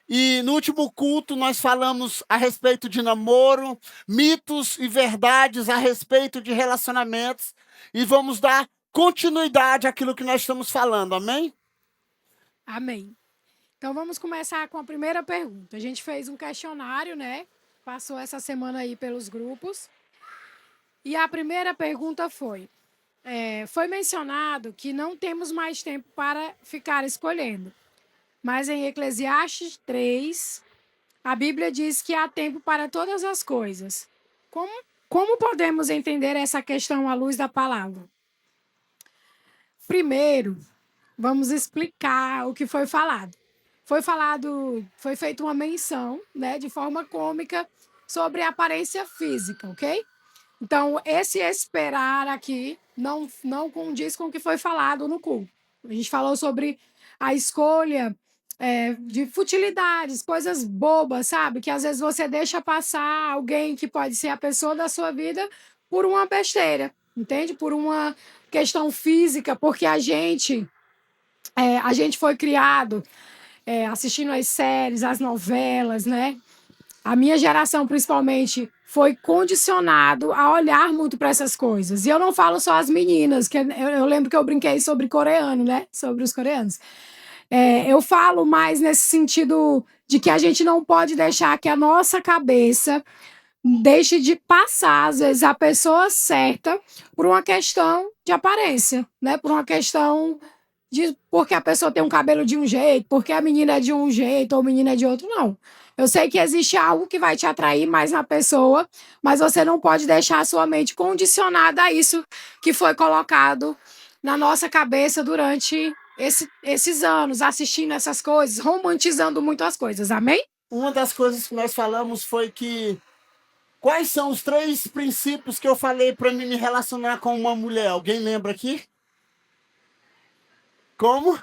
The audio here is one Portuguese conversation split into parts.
E no último culto nós falamos a respeito de namoro, mitos e verdades a respeito de relacionamentos. E vamos dar continuidade àquilo que nós estamos falando, amém? Amém. Então vamos começar com a primeira pergunta. A gente fez um questionário, né? Passou essa semana aí pelos grupos. E a primeira pergunta foi mencionado que não temos mais tempo para ficar escolhendo. Mas em Eclesiastes 3, a Bíblia diz que há tempo para todas as coisas. Como podemos entender essa questão à luz da palavra? Primeiro, vamos explicar o que foi falado. Foi feita uma menção, né, de forma cômica sobre a aparência física, ok? Então, esse esperar aqui não condiz com o que foi falado no culto. A gente falou sobre a escolha de futilidades, coisas bobas, sabe? Que às vezes você deixa passar alguém que pode ser a pessoa da sua vida por uma besteira, entende? Por uma questão física, porque a gente foi criado assistindo as séries, as novelas, né? A minha geração, principalmente, foi condicionado a olhar muito para essas coisas. E eu não falo só as meninas, que eu lembro que eu brinquei sobre coreano, né? Sobre os coreanos. Eu falo mais nesse sentido de que a gente não pode deixar que a nossa cabeça deixe de passar, às vezes, a pessoa certa por uma questão de aparência, né? Por uma questão de porque a pessoa tem um cabelo de um jeito, porque a menina é de um jeito ou o menino é de outro, não. Eu sei que existe algo que vai te atrair mais na pessoa, mas você não pode deixar a sua mente condicionada a isso que foi colocado na nossa cabeça durante esses anos, assistindo essas coisas, romantizando muito as coisas, amém? Uma das coisas que nós falamos foi que quais são os 3 princípios que eu falei para mim me relacionar com uma mulher? Alguém lembra aqui? Como?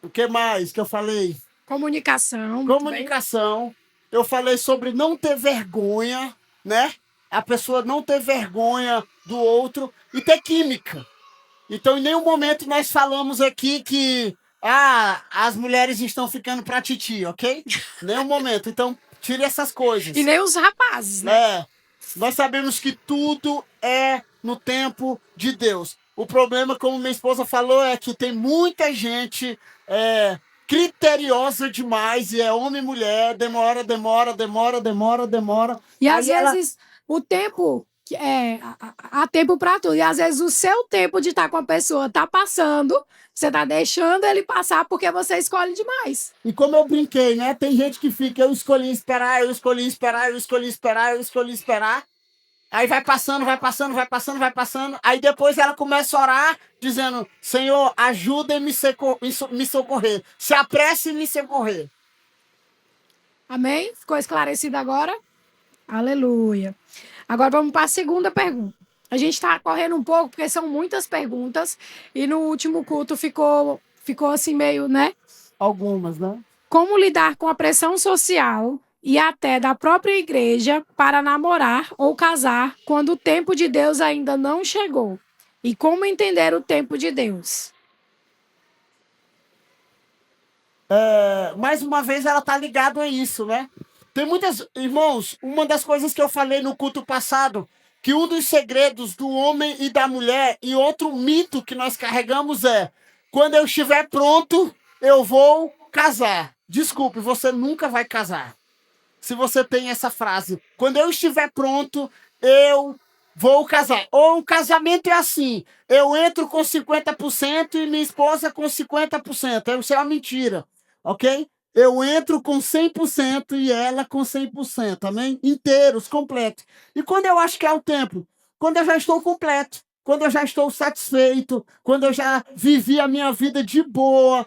O que mais que eu falei? Comunicação, muito bem. Comunicação. Eu falei sobre não ter vergonha, né? A pessoa não ter vergonha do outro e ter química. Então, em nenhum momento nós falamos aqui que as mulheres estão ficando pra titi, ok? Nenhum momento. Então, tire essas coisas. E nem os rapazes, né? Nós sabemos que tudo é no tempo de Deus. O problema, como minha esposa falou, é que tem muita gente criteriosa demais, e é homem e mulher, demora. E Aí às vezes o tempo há tempo para tudo. E às vezes o seu tempo de estar com a pessoa está passando, você está deixando ele passar porque você escolhe demais. E como eu brinquei, né? Tem gente que fica, eu escolhi esperar, eu escolhi esperar, eu escolhi esperar, eu escolhi esperar. Aí vai passando. Aí depois ela começa a orar, dizendo: Senhor, ajuda em me socorrer. Se apresse em me socorrer. Amém? Ficou esclarecido agora? Aleluia. Agora vamos para a segunda pergunta. A gente está correndo um pouco porque são muitas perguntas e no último culto ficou assim meio, né? Algumas, né? Como lidar com a pressão social e até da própria igreja para namorar ou casar quando o tempo de Deus ainda não chegou? E como entender o tempo de Deus? Mais uma vez ela está ligada a isso, né? Tem muitas. Irmãos, uma das coisas que eu falei no culto passado, que um dos segredos do homem e da mulher, e outro mito que nós carregamos é: quando eu estiver pronto, eu vou casar. Desculpe, você nunca vai casar. Se você tem essa frase, quando eu estiver pronto, eu vou casar. Ou o casamento é assim: eu entro com 50% e minha esposa com 50%. Isso é uma mentira, ok? Eu entro com 100% e ela com 100%, amém? Inteiros, completos. E quando eu acho que é o tempo? Quando eu já estou completo. Quando eu já estou satisfeito, quando eu já vivi a minha vida de boa,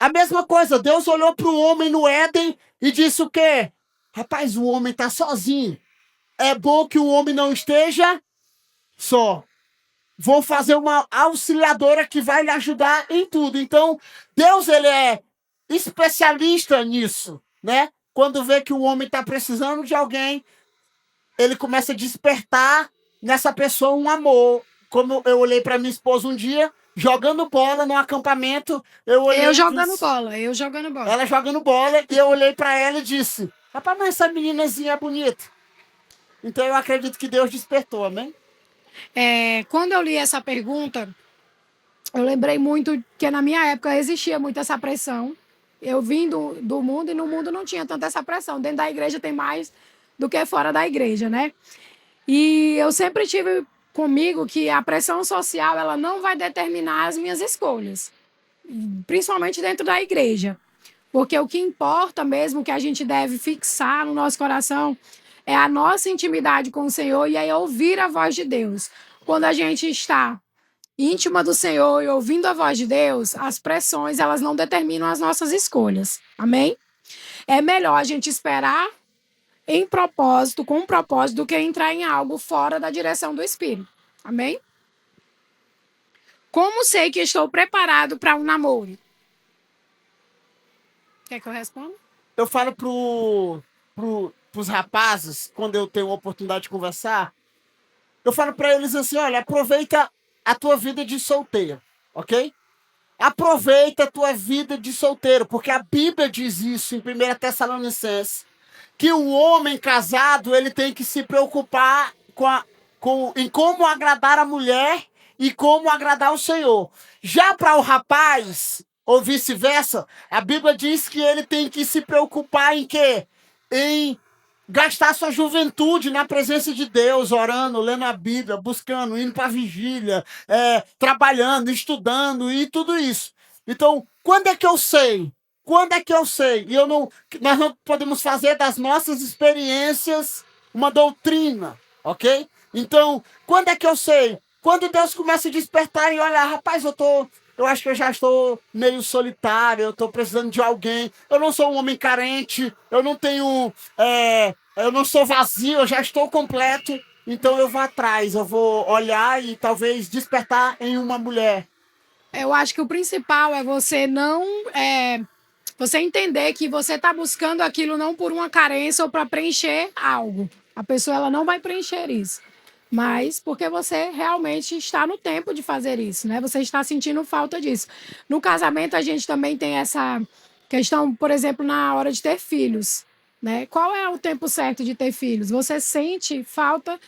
a mesma coisa, Deus olhou para o homem no Éden e disse o quê? Rapaz, o homem está sozinho. É bom que o homem não esteja só. Vou fazer uma auxiliadora que vai lhe ajudar em tudo. Então, Deus, ele é especialista nisso, né? Quando vê que o homem está precisando de alguém, ele começa a despertar nessa pessoa um amor. Como eu olhei para minha esposa um dia, jogando bola no acampamento. Eu olhei Eu e jogando disse- bola, eu jogando bola. Ela jogando bola e eu olhei pra ela e disse: rapaz, mas essa meninazinha é bonita. Então eu acredito que Deus despertou, amém? Quando eu li essa pergunta, eu lembrei muito que na minha época existia muito essa pressão. Eu vim do mundo e no mundo não tinha tanta essa pressão. Dentro da igreja tem mais do que fora da igreja, né? E eu sempre tive comigo que a pressão social ela não vai determinar as minhas escolhas, principalmente dentro da igreja. Porque o que importa mesmo que a gente deve fixar no nosso coração é a nossa intimidade com o Senhor e aí ouvir a voz de Deus. Quando a gente está íntima do Senhor e ouvindo a voz de Deus, as pressões elas não determinam as nossas escolhas. Amém? É melhor a gente esperar em propósito, com um propósito, do que entrar em algo fora da direção do Espírito. Amém? Como sei que estou preparado para um namoro? Quer que eu responda? Eu falo pros rapazes, quando eu tenho a oportunidade de conversar, eu falo pra eles assim: olha, aproveita a tua vida de solteiro, ok? Aproveita a tua vida de solteiro, porque a Bíblia diz isso em 1 Tessalonicenses, que o homem casado ele tem que se preocupar em como agradar a mulher e como agradar o Senhor. Já para o rapaz, ou vice-versa, a Bíblia diz que ele tem que se preocupar em quê? Em gastar sua juventude na presença de Deus, orando, lendo a Bíblia, buscando, indo para a vigília, trabalhando, estudando e tudo isso. Então, quando é que eu sei? Quando é que eu sei? Nós não podemos fazer das nossas experiências uma doutrina, ok? Então, quando é que eu sei? Quando Deus começa a despertar e olhar, rapaz, eu acho que eu já estou meio solitário, eu estou precisando de alguém, eu não sou um homem carente, eu não tenho, eu não sou vazio, eu já estou completo, então eu vou atrás, eu vou olhar e talvez despertar em uma mulher. Eu acho que o principal é você não. Você entender que você está buscando aquilo não por uma carência ou para preencher algo. A pessoa ela não vai preencher isso. Mas porque você realmente está no tempo de fazer isso, né? Você está sentindo falta disso. No casamento, a gente também tem essa questão, por exemplo, na hora de ter filhos, né? Qual é o tempo certo de ter filhos? Você sente falta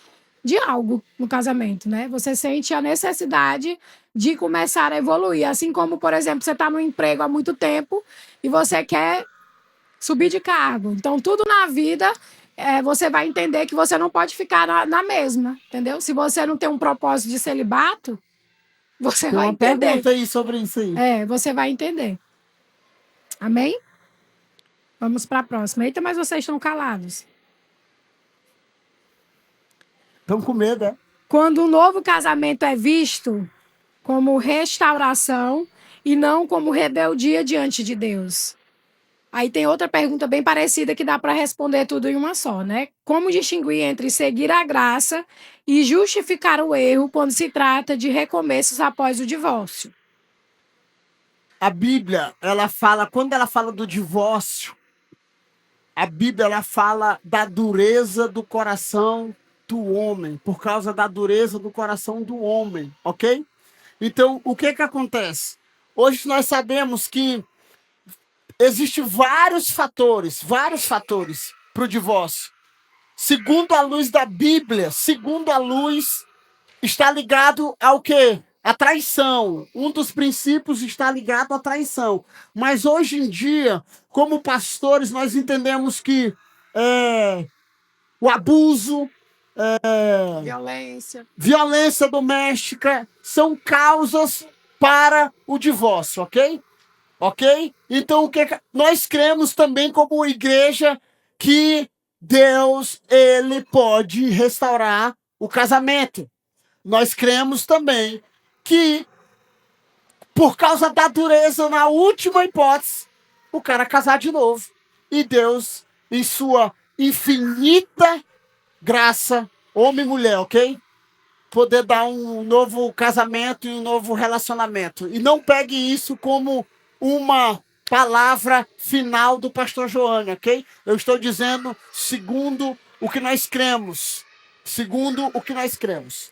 de algo no casamento, né? Você sente a necessidade de começar a evoluir. Assim como, por exemplo, você está no emprego há muito tempo e você quer subir de cargo. Então, tudo na vida, você vai entender que você não pode ficar na mesma, entendeu? Se você não tem um propósito de celibato, você Tem vai uma entender. pergunta aí sobre isso aí. Você vai entender. Amém? Vamos para a próxima. Eita, mas vocês estão calados. Estão com medo, é? Quando um novo casamento é visto como restauração e não como rebeldia diante de Deus. Aí tem outra pergunta bem parecida que dá para responder tudo em uma só, né? Como distinguir entre seguir a graça e justificar o erro quando se trata de recomeços após o divórcio? A Bíblia, quando ela fala do divórcio, a Bíblia ela fala da dureza do coração do homem, por causa da dureza do coração do homem, ok? Então, o que acontece? Hoje nós sabemos que existem vários fatores para o divórcio. Segundo a luz da Bíblia, segundo a luz, está ligado ao quê? A traição. Um dos princípios está ligado à traição. Mas hoje em dia, como pastores, nós entendemos que o abuso, violência doméstica são causas para o divórcio, ok? Ok? Então, nós cremos também como igreja que Deus ele pode restaurar o casamento. Nós cremos também que, por causa da dureza, na última hipótese, o cara casar de novo. E Deus, em sua infinita graça, homem e mulher, ok? Poder dar um novo casamento e um novo relacionamento. E não pegue isso como uma palavra final do pastor Joane, ok? Eu estou dizendo segundo o que nós cremos. Segundo o que nós cremos.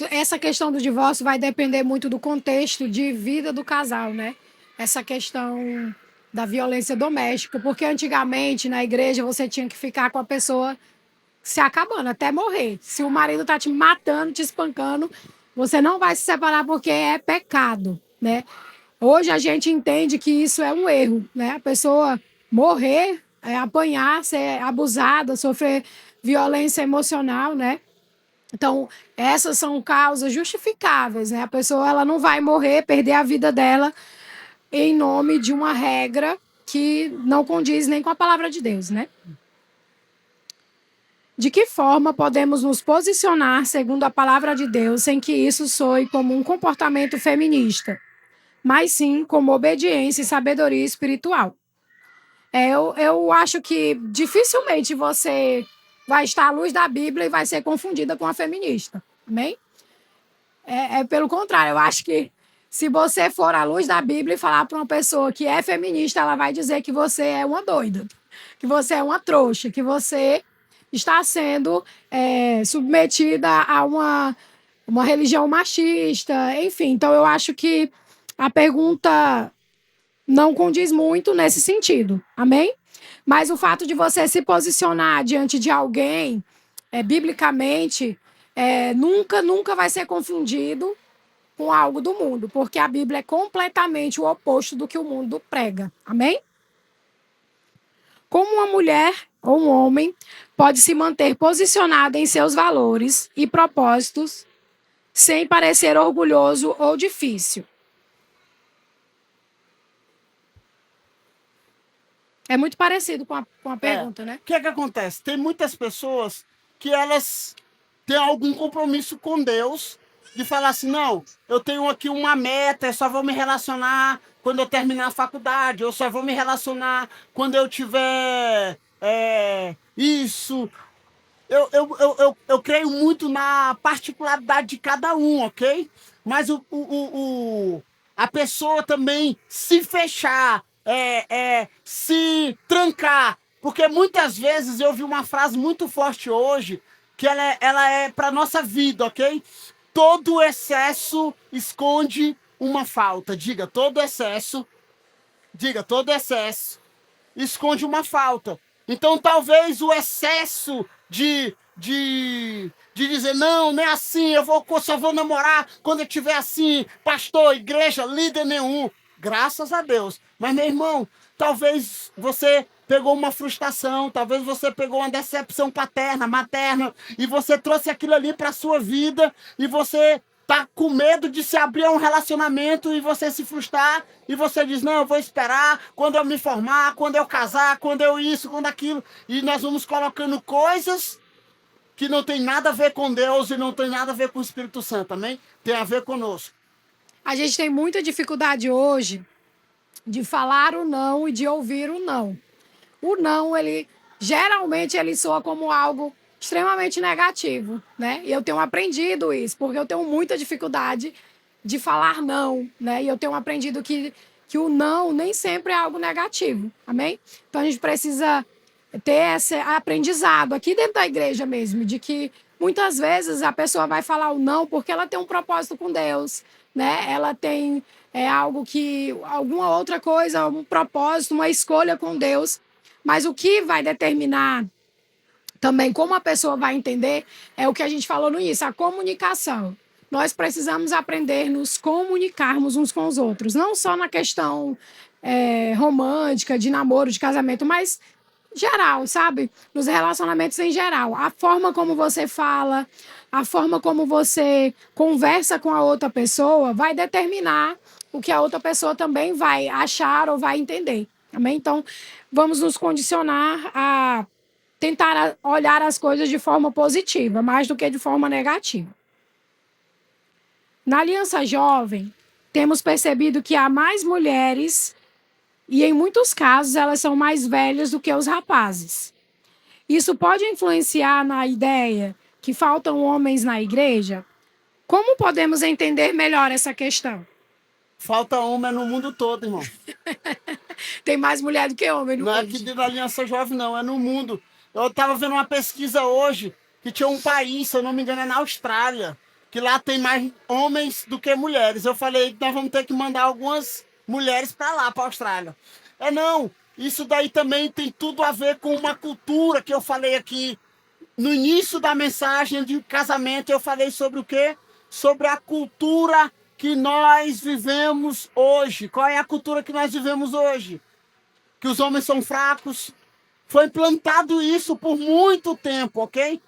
Essa questão do divórcio vai depender muito do contexto de vida do casal, né? Essa questão da violência doméstica, porque antigamente na igreja você tinha que ficar com a pessoa se acabando até morrer. Se o marido tá te matando, te espancando, você não vai se separar porque é pecado, né? Hoje a gente entende que isso é um erro, né? A pessoa morrer, apanhar, ser abusada, sofrer violência emocional, né? Então, essas são causas justificáveis, né? A pessoa ela não vai morrer, perder a vida dela em nome de uma regra que não condiz nem com a palavra de Deus, né? De que forma podemos nos posicionar segundo a palavra de Deus sem que isso soe como um comportamento feminista, mas sim como obediência e sabedoria espiritual? Eu acho que dificilmente você vai estar à luz da Bíblia e vai ser confundida com a feminista. Amém? Pelo contrário, eu acho que se você for à luz da Bíblia e falar para uma pessoa que é feminista, ela vai dizer que você é uma doida, que você é uma trouxa, que você está sendo submetida a uma religião machista, enfim. Então, eu acho que a pergunta não condiz muito nesse sentido, amém? Mas o fato de você se posicionar diante de alguém, biblicamente, nunca vai ser confundido com algo do mundo, porque a Bíblia é completamente o oposto do que o mundo prega, amém? Como uma mulher ou um homem pode se manter posicionado em seus valores e propósitos sem parecer orgulhoso ou difícil? É muito parecido com a pergunta, né? O que é que acontece? Tem muitas pessoas que elas têm algum compromisso com Deus de falar assim, não, eu tenho aqui uma meta, eu só vou me relacionar quando eu terminar a faculdade, eu só vou me relacionar quando eu tiver isso. Eu creio muito na particularidade de cada um, ok? Mas a pessoa também se fechar, se trancar. Porque muitas vezes eu vi uma frase muito forte hoje, que ela é para nossa vida, ok? Todo excesso esconde uma falta. Diga, todo excesso esconde uma falta. Então, talvez o excesso de dizer, não é assim, só vou namorar quando eu tiver assim, pastor, igreja, líder nenhum. Graças a Deus. Mas, meu irmão, talvez você pegou uma frustração, talvez você pegou uma decepção paterna, materna, e você trouxe aquilo ali para a sua vida, e você tá com medo de se abrir a um relacionamento e você se frustrar, e você diz, não, eu vou esperar quando eu me formar, quando eu casar, quando eu isso, quando aquilo. E nós vamos colocando coisas que não tem nada a ver com Deus e não tem nada a ver com o Espírito Santo, amém? Tem a ver conosco. A gente tem muita dificuldade hoje de falar o não e de ouvir o não. O não, ele geralmente ele soa como algo extremamente negativo, né? E eu tenho aprendido isso, porque eu tenho muita dificuldade de falar não, né? E eu tenho aprendido que o não nem sempre é algo negativo, amém? Então a gente precisa ter esse aprendizado aqui dentro da igreja mesmo, de que muitas vezes a pessoa vai falar o não porque ela tem um propósito com Deus, né? Ela tem alguma outra coisa, um propósito, uma escolha com Deus. Mas o que vai determinar também como a pessoa vai entender é o que a gente falou no início, a comunicação. Nós precisamos aprender a nos comunicarmos uns com os outros, não só na questão romântica, de namoro, de casamento, mas geral, sabe? Nos relacionamentos em geral. A forma como você fala, a forma como você conversa com a outra pessoa vai determinar o que a outra pessoa também vai achar ou vai entender. Amém? Então, vamos nos condicionar a tentar olhar as coisas de forma positiva, mais do que de forma negativa. Na Aliança Jovem, temos percebido que há mais mulheres e, em muitos casos, elas são mais velhas do que os rapazes. Isso pode influenciar na ideia que faltam homens na igreja? Como podemos entender melhor essa questão? Falta homem no mundo todo, irmão. Tem mais mulher do que homem no mundo. Não é aqui dentro da Aliança Jovem, não. É no mundo. Eu estava vendo uma pesquisa hoje que tinha um país, se eu não me engano, é na Austrália, que lá tem mais homens do que mulheres. Eu falei que nós vamos ter que mandar algumas mulheres para lá, para a Austrália. Não, isso daí também tem tudo a ver com uma cultura que eu falei aqui. No início da mensagem de casamento, eu falei sobre o quê? Sobre a cultura que nós vivemos hoje. Qual é a cultura que nós vivemos hoje? Que os homens são fracos. Foi implantado isso por muito tempo, ok?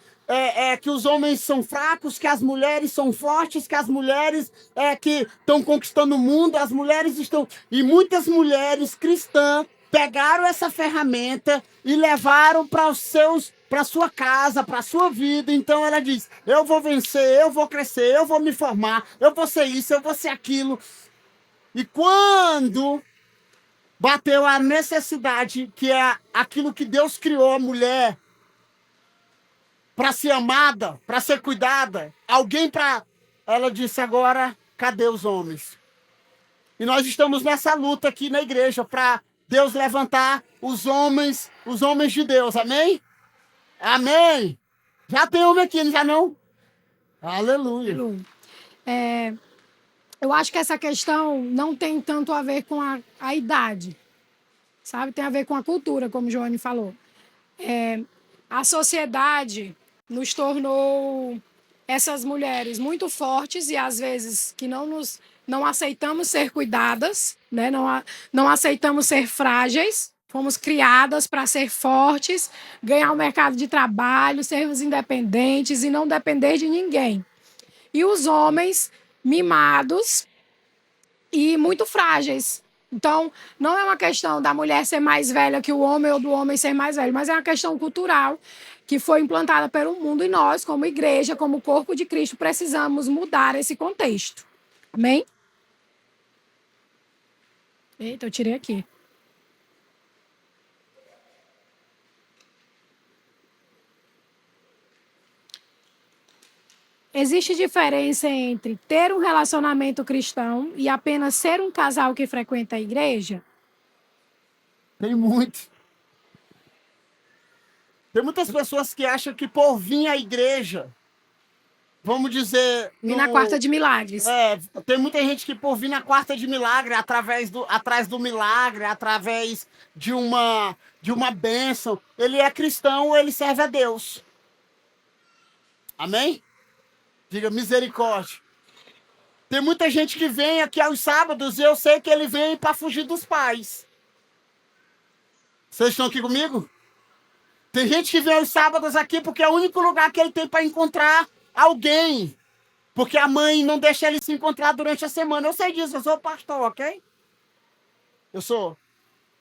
Que os homens são fracos, que as mulheres são fortes, que as mulheres que estão conquistando o mundo, as mulheres estão... E muitas mulheres cristãs pegaram essa ferramenta e levaram para sua casa, para a sua vida. Então ela diz, eu vou vencer, eu vou crescer, eu vou me formar, eu vou ser isso, eu vou ser aquilo. E quando bateu a necessidade, que é aquilo que Deus criou a mulher, para ser amada, para ser cuidada, alguém para... Ela disse, agora, cadê os homens? E nós estamos nessa luta aqui na igreja, para Deus levantar os homens de Deus, amém? Amém! Já tem homem aqui, não já não? Aleluia! Aleluia. Eu acho que essa questão não tem tanto a ver com a idade, sabe? Tem a ver com a cultura, como o Joane falou. A sociedade nos tornou essas mulheres muito fortes e às vezes que não aceitamos ser cuidadas, né? Não aceitamos ser frágeis. Fomos criadas para ser fortes, ganhar o mercado de trabalho, sermos independentes e não depender de ninguém. E os homens mimados e muito frágeis. Então, não é uma questão da mulher ser mais velha que o homem ou do homem ser mais velho, mas é uma questão cultural que foi implantada pelo mundo e nós, como igreja, como corpo de Cristo, precisamos mudar esse contexto. Amém? Eita, eu tirei aqui. Existe diferença entre ter um relacionamento cristão e apenas ser um casal que frequenta a igreja? Tem muito. Tem muitas pessoas que acham que por vir à igreja, vamos dizer... E na quarta de milagres. Tem muita gente que por vir na quarta de milagre, atrás do milagre, através de uma bênção, ele é cristão ou ele serve a Deus. Amém? Diga misericórdia. Tem muita gente que vem aqui aos sábados e eu sei que ele vem para fugir dos pais. Vocês estão aqui comigo? Tem gente que vem aos sábados aqui porque é o único lugar que ele tem para encontrar alguém. Porque a mãe não deixa ele se encontrar durante a semana. Eu sei disso, eu sou pastor, ok? Eu sou.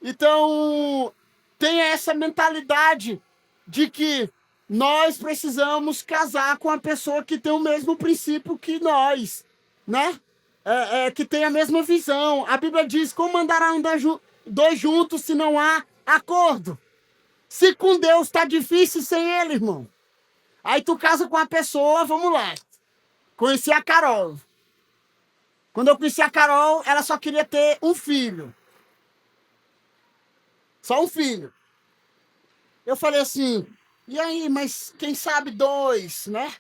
Então, tem essa mentalidade de que nós precisamos casar com a pessoa que tem o mesmo princípio que nós, né? Que tem a mesma visão. A Bíblia diz, como andarão dois juntos se não há acordo? Se com Deus tá difícil sem ele, irmão. Aí tu casa com a pessoa, vamos lá. Conheci a Carol. Quando eu conheci a Carol, ela só queria ter um filho. Só um filho. Eu falei assim, e aí, mas quem sabe dois, né?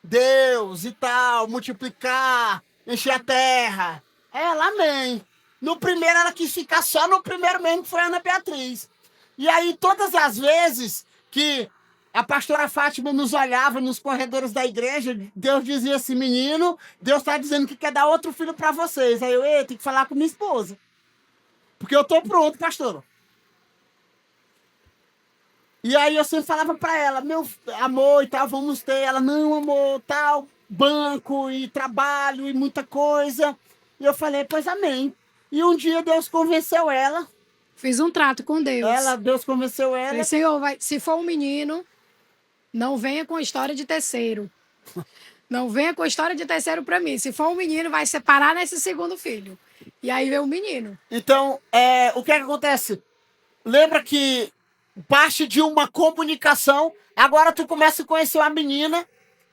Deus e tal, multiplicar, encher a terra. Ela, amém. No primeiro, ela quis ficar só no primeiro mesmo, que foi a Ana Beatriz. E aí, todas as vezes que a pastora Fátima nos olhava nos corredores da igreja, Deus dizia assim, menino, Deus está dizendo que quer dar outro filho para vocês. Aí eu, tenho que falar com minha esposa. Porque eu tô pronto, pastora. E aí eu sempre falava para ela, meu amor e tal, vamos ter. Ela, não, amor, tal, banco e trabalho e muita coisa. E eu falei, pois amém. E um dia Deus convenceu ela. Fiz um trato com Deus. Deus convenceu ela. Falei, Senhor, se for um menino, não venha com história de terceiro. Não venha com história de terceiro para mim. Se for um menino, vai separar nesse segundo filho. E aí veio o menino. Então, o que acontece? Lembra que parte de uma comunicação, agora tu começa a conhecer uma menina.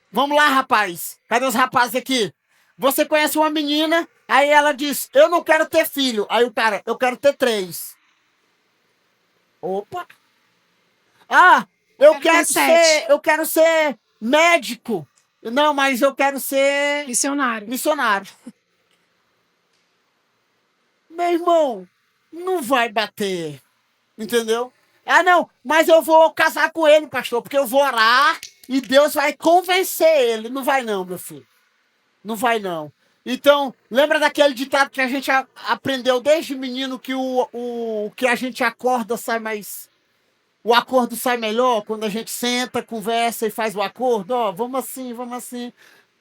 Vamos lá, rapaz. Cadê os rapazes aqui? Você conhece uma menina, aí ela diz, eu não quero ter filho. Aí o cara, eu quero ter 3. Opa! Eu quero ser médico. Não, mas eu quero ser Missionário. missionário. Meu irmão, não vai bater. Entendeu? Ah, não, mas eu vou casar com ele, pastor, porque eu vou orar e Deus vai convencer ele. Não vai não, meu filho. Não vai não. Então, lembra daquele ditado que a gente aprendeu desde menino que o que a gente acorda sai mais... O acordo sai melhor quando a gente senta, conversa e faz o acordo. Ó, vamos assim, vamos assim.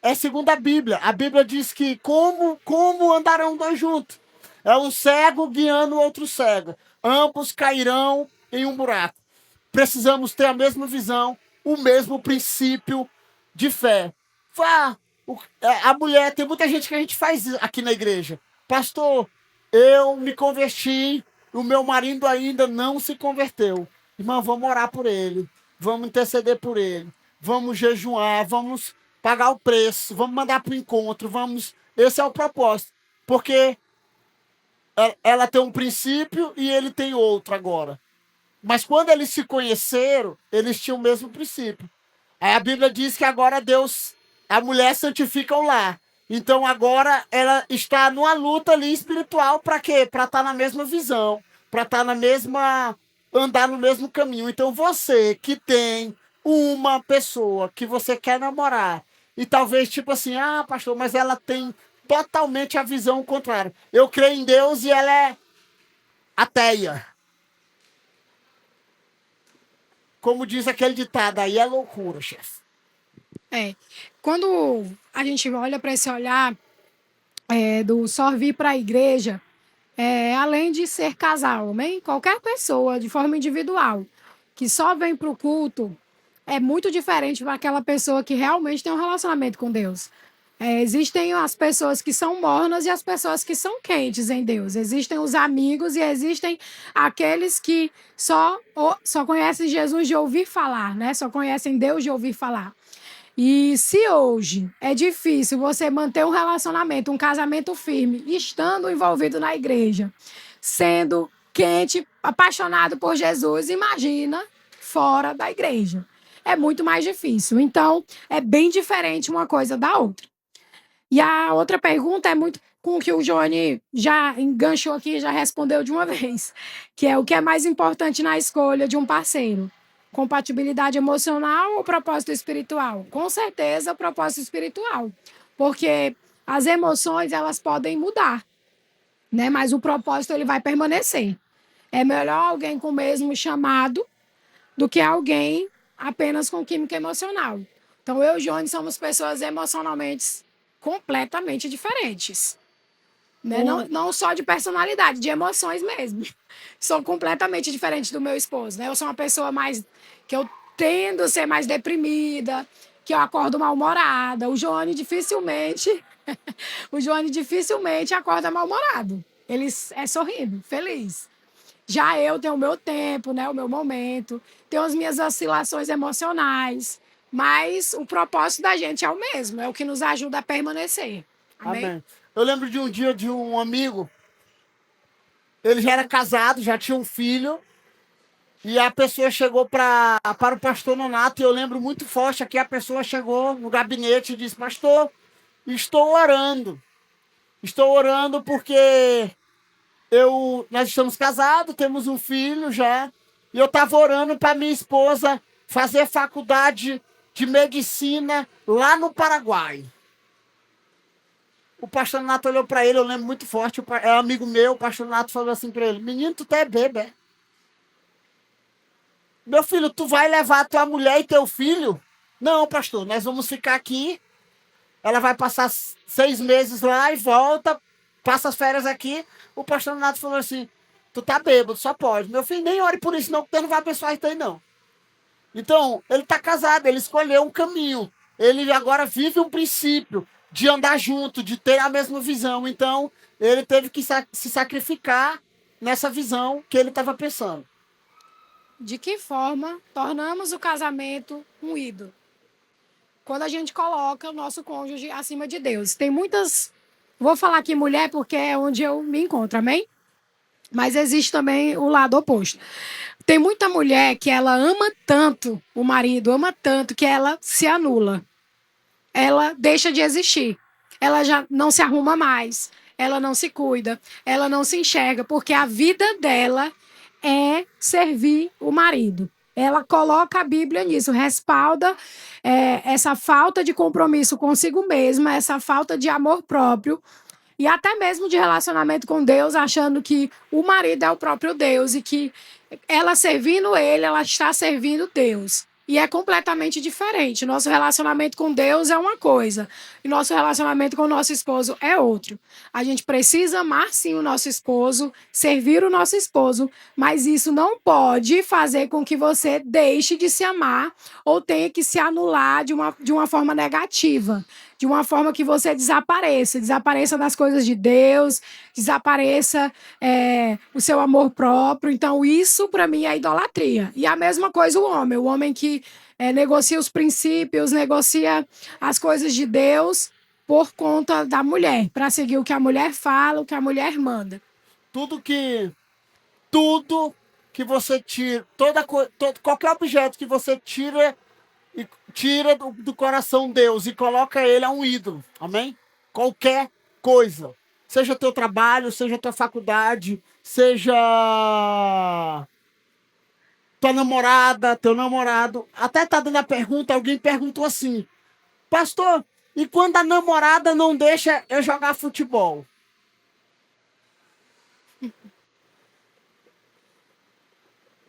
É segundo a Bíblia. A Bíblia diz que como andarão dois juntos? É um cego guiando o outro cego. Ambos cairão em um buraco. Precisamos ter a mesma visão, o mesmo princípio de fé. A mulher, tem muita gente que a gente faz aqui na igreja. Pastor, eu me converti, o meu marido ainda não se converteu. Irmão, vamos orar por ele, vamos interceder por ele, vamos jejuar, vamos pagar o preço, vamos mandar para o encontro, vamos... Esse é o propósito. Porque ela tem um princípio e ele tem outro agora. Mas quando eles se conheceram, eles tinham o mesmo princípio. Aí a Bíblia diz que agora Deus, a mulher santifica o lar. Então agora ela está numa luta ali espiritual para quê? Para estar na mesma visão, para estar na mesma, andar no mesmo caminho. Então você que tem uma pessoa que você quer namorar e talvez tipo assim, ah, pastor, mas ela tem totalmente a visão contrária. Eu creio em Deus e ela é ateia. Como diz aquele ditado, aí é loucura, chefe. Quando a gente olha para esse olhar do só vir para a igreja, além de ser casal, amém? Qualquer pessoa, de forma individual, que só vem para o culto, é muito diferente daquela pessoa que realmente tem um relacionamento com Deus. Existem as pessoas que são mornas e as pessoas que são quentes em Deus. Existem os amigos e existem aqueles que só conhecem Jesus de ouvir falar, né? Só conhecem Deus de ouvir falar. E se hoje é difícil você manter um relacionamento, um casamento firme, estando envolvido na igreja, sendo quente, apaixonado por Jesus, imagina fora da igreja. É muito mais difícil. Então, é bem diferente uma coisa da outra. E a outra pergunta é muito com o que o Johnny já enganchou aqui, já respondeu de uma vez, que é o que é mais importante na escolha de um parceiro? Compatibilidade emocional ou propósito espiritual? Com certeza, propósito espiritual, porque as emoções elas podem mudar, né? Mas o propósito ele vai permanecer. É melhor alguém com o mesmo chamado do que alguém apenas com química emocional. Então, eu e o Johnny somos pessoas emocionalmente completamente diferentes. Né? Não só de personalidade, de emoções mesmo. Sou completamente diferente do meu esposo. Né? Eu sou uma pessoa mais... que eu tendo a ser mais deprimida, que eu acordo mal-humorada. O Johnny dificilmente... o Johnny dificilmente acorda mal-humorado. Ele é sorrindo, feliz. Já eu tenho o meu tempo, né? O meu momento. Tenho as minhas oscilações emocionais. Mas o propósito da gente é o mesmo, é o que nos ajuda a permanecer. Amém? Amém. Eu lembro de um dia de um amigo, ele já era casado, já tinha um filho, e a pessoa chegou para o pastor Nonato, e eu lembro muito forte que a pessoa chegou no gabinete e disse, pastor, estou orando porque nós estamos casados, temos um filho já, e eu estava orando para minha esposa fazer faculdade de medicina lá no Paraguai. O pastor Nato olhou para ele, eu lembro muito forte, é um amigo meu, o pastor Nato falou assim para ele, menino, tu é bebê. Meu filho, tu vai levar tua mulher e teu filho? Não, pastor, nós vamos ficar aqui, ela vai passar 6 meses lá e volta, passa as férias aqui. O pastor Nato falou assim, tu tá bêbado, só pode. Meu filho, nem ore por isso não, porque Deus não vai abençoar isso aí não. Então, ele está casado, ele escolheu um caminho. Ele agora vive um princípio de andar junto, de ter a mesma visão. Então, ele teve que se sacrificar nessa visão que ele estava pensando. De que forma tornamos o casamento um ídolo? Quando a gente coloca o nosso cônjuge acima de Deus. Tem muitas... Vou falar aqui mulher porque é onde eu me encontro, amém? Mas existe também o lado oposto. Tem muita mulher que ela ama tanto o marido, ama tanto que ela se anula. ela deixa de existir. Ela já não se arruma mais, ela não se cuida, ela não se enxerga, porque a vida dela é servir o marido. Ela coloca a Bíblia nisso, respalda essa falta de compromisso consigo mesma, essa falta de amor próprio e até mesmo de relacionamento com Deus, achando que o marido é o próprio Deus e que ela servindo ele, ela está servindo Deus. E é completamente diferente. Nosso relacionamento com Deus é uma coisa, e nosso relacionamento com o nosso esposo é outro. A gente precisa amar sim o nosso esposo, servir o nosso esposo, mas isso não pode fazer com que você deixe de se amar ou tenha que se anular de uma forma negativa, de uma forma que você desapareça das coisas de Deus, desapareça o seu amor próprio. Então, isso para mim é idolatria. E a mesma coisa o homem que negocia os princípios, negocia as coisas de Deus por conta da mulher, para seguir o que a mulher fala, o que a mulher manda. Tudo que você tira, qualquer objeto que você tira e tira do coração Deus e coloca ele a um ídolo. Amém? Qualquer coisa. Seja teu trabalho, seja tua faculdade, seja tua namorada, teu namorado. Até tá dando a pergunta, alguém perguntou assim: pastor, e quando a namorada não deixa eu jogar futebol?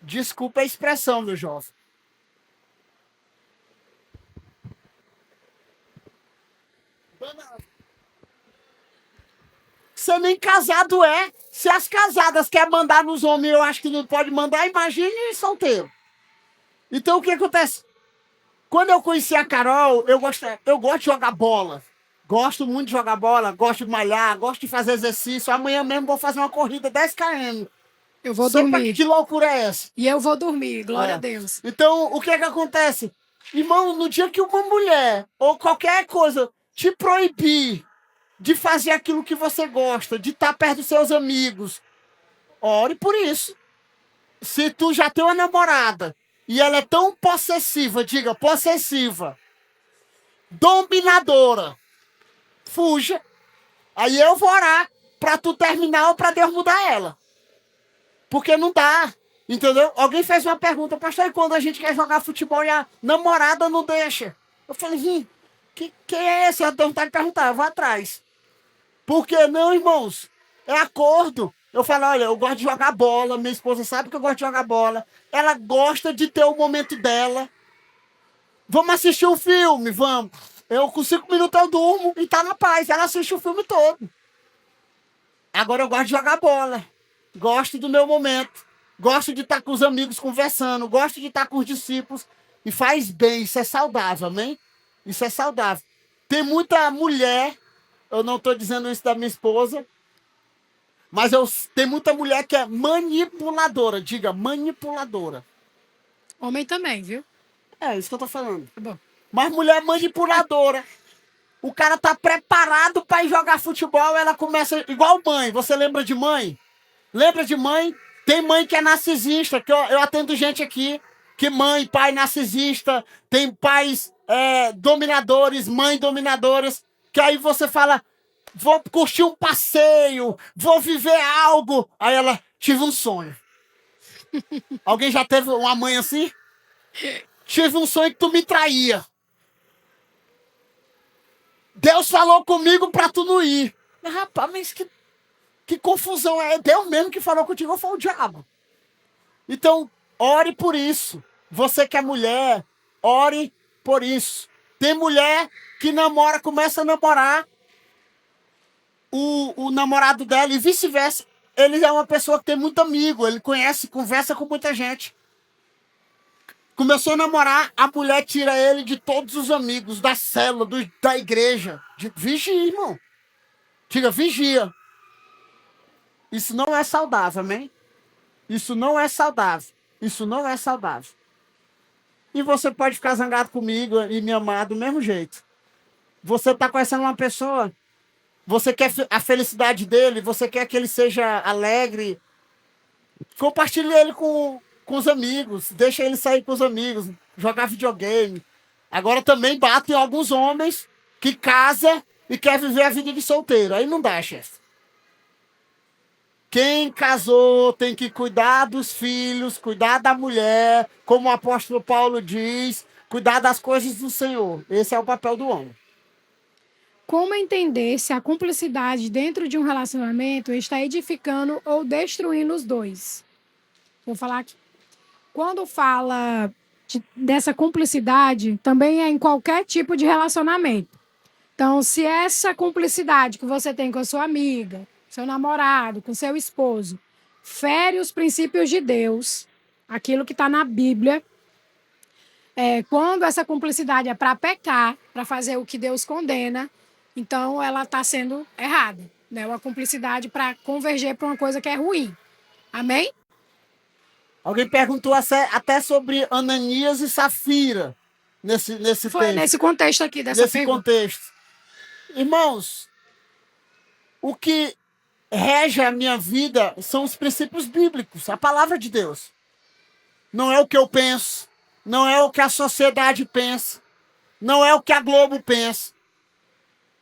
Desculpa a expressão, meu jovem. Você nem casado é. Se as casadas querem mandar nos homens, eu acho que não pode mandar, imagine solteiro. Então o que acontece? Quando eu conheci a Carol, eu gosto de jogar bola. Gosto muito de jogar bola, gosto de malhar, gosto de fazer exercício. Amanhã mesmo vou fazer uma corrida 10 km. Eu vou dormir. Que loucura é essa? E eu vou dormir, glória a Deus. Então, o que acontece? Irmão, no dia que uma mulher ou qualquer coisa te proibir de fazer aquilo que você gosta, de estar perto dos seus amigos, ore por isso. Se tu já tem uma namorada e ela é tão possessiva, diga possessiva, dominadora, fuja. Aí eu vou orar pra tu terminar ou pra Deus mudar ela. Porque não dá, entendeu? Alguém fez uma pergunta: pastor, e quando a gente quer jogar futebol e a namorada não deixa? Eu falei: quem é esse? Eu tenho vontade de perguntar, eu vou atrás. Por que não, irmãos? É acordo. Eu falo: olha, eu gosto de jogar bola, minha esposa sabe que eu gosto de jogar bola, ela gosta de ter o momento dela. Vamos assistir um filme, vamos. Eu com 5 minutos eu durmo e tá na paz, ela assiste o filme todo. Agora eu gosto de jogar bola, gosto do meu momento, gosto de estar com os amigos conversando, gosto de estar com os discípulos, e faz bem, isso é saudável, amém? Isso é saudável. Tem muita mulher, eu não estou dizendo isso da minha esposa, mas tem muita mulher que é manipuladora, diga manipuladora. Homem também, viu? É isso que eu tô falando. Tá bom. Mas mulher manipuladora. O cara tá preparado para ir jogar futebol, ela começa igual mãe. Você lembra de mãe? Lembra de mãe? Tem mãe que é narcisista, que eu atendo gente aqui, que mãe, pai narcisista, tem pais dominadores, mãe dominadoras, que aí você fala: vou curtir um passeio, vou viver algo. Aí ela: tive um sonho. Alguém já teve uma mãe assim? Tive um sonho que tu me traía. Deus falou comigo pra tu não ir. Mas, rapaz, mas que confusão. É Deus mesmo que falou contigo ou foi o diabo? Então, ore por isso. Você que é mulher, ore por isso. Tem mulher que namora, começa a namorar o namorado dela e vice-versa. Ele é uma pessoa que tem muito amigo, ele conhece, conversa com muita gente. Começou a namorar, a mulher tira ele de todos os amigos, da célula, da igreja. Vigia, irmão. Diga, vigia. Isso não é saudável, amém? Isso não é saudável. Isso não é saudável. E você pode ficar zangado comigo e me amar do mesmo jeito. Você está conhecendo uma pessoa, você quer a felicidade dele, você quer que ele seja alegre. Compartilhe ele com os amigos, deixa ele sair com os amigos, jogar videogame. Agora também batem alguns homens que casa e quer viver a vida de solteiro. Aí não dá, chefe. Quem casou tem que cuidar dos filhos, cuidar da mulher, como o apóstolo Paulo diz, cuidar das coisas do Senhor. Esse é o papel do homem. Como entender se a cumplicidade dentro de um relacionamento está edificando ou destruindo os dois? Vou falar aqui. Quando fala dessa cumplicidade, também é em qualquer tipo de relacionamento. Então, se essa cumplicidade que você tem com a sua amiga, seu namorado, com seu esposo, fere os princípios de Deus, aquilo que está na Bíblia, quando essa cumplicidade é para pecar, para fazer o que Deus condena, então ela está sendo errada. Né? Uma cumplicidade para converger para uma coisa que é ruim. Amém? Alguém perguntou até sobre Ananias e Safira nesse Foi texto. nesse contexto aqui dessa Nesse pergunta. contexto. Irmãos, o que rege a minha vida são os princípios bíblicos, a palavra de Deus. Não é o que eu penso, não é o que a sociedade pensa, não é o que a Globo pensa,